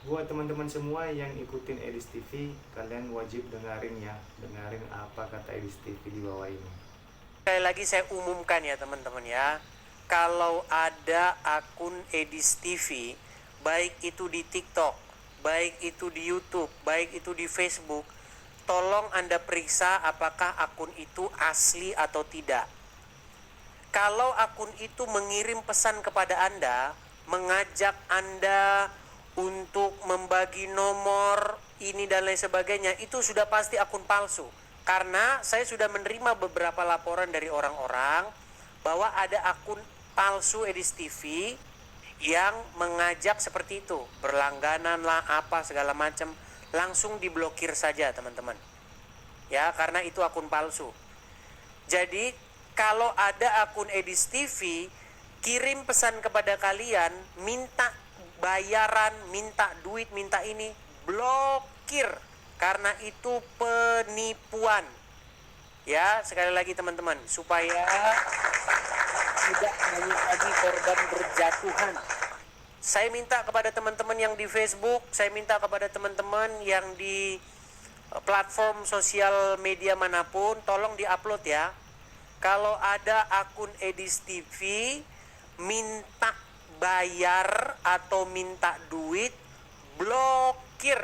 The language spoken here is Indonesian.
Buat teman-teman semua yang ikutin Edis TV, kalian wajib dengerin ya, dengerin apa kata Edis TV di bawah ini. Sekali lagi saya umumkan ya teman-teman ya, kalau ada akun Edis TV, baik itu di TikTok, baik itu di YouTube, baik itu di Facebook, tolong Anda periksa apakah akun itu asli atau tidak. Kalau akun itu mengirim pesan kepada Anda, mengajak Anda untuk membagi nomor ini dan lain sebagainya, itu sudah pasti akun palsu. Karena saya sudah menerima beberapa laporan dari orang-orang bahwa ada akun palsu Edis TV yang mengajak seperti itu, berlangganan lah apa segala macam, langsung diblokir saja teman-teman. Ya, karena itu akun palsu. Jadi kalau ada akun Edis TV kirim pesan kepada kalian, minta bayaran, minta duit, minta ini, blokir, karena itu penipuan. Ya, sekali lagi teman-teman, supaya tidak banyak lagi korban berjatuhan. Saya minta kepada teman-teman yang di Facebook, saya minta kepada teman-teman yang di platform sosial media manapun, tolong diupload ya. Kalau ada akun Edis TV minta bayar atau minta duit, blokir.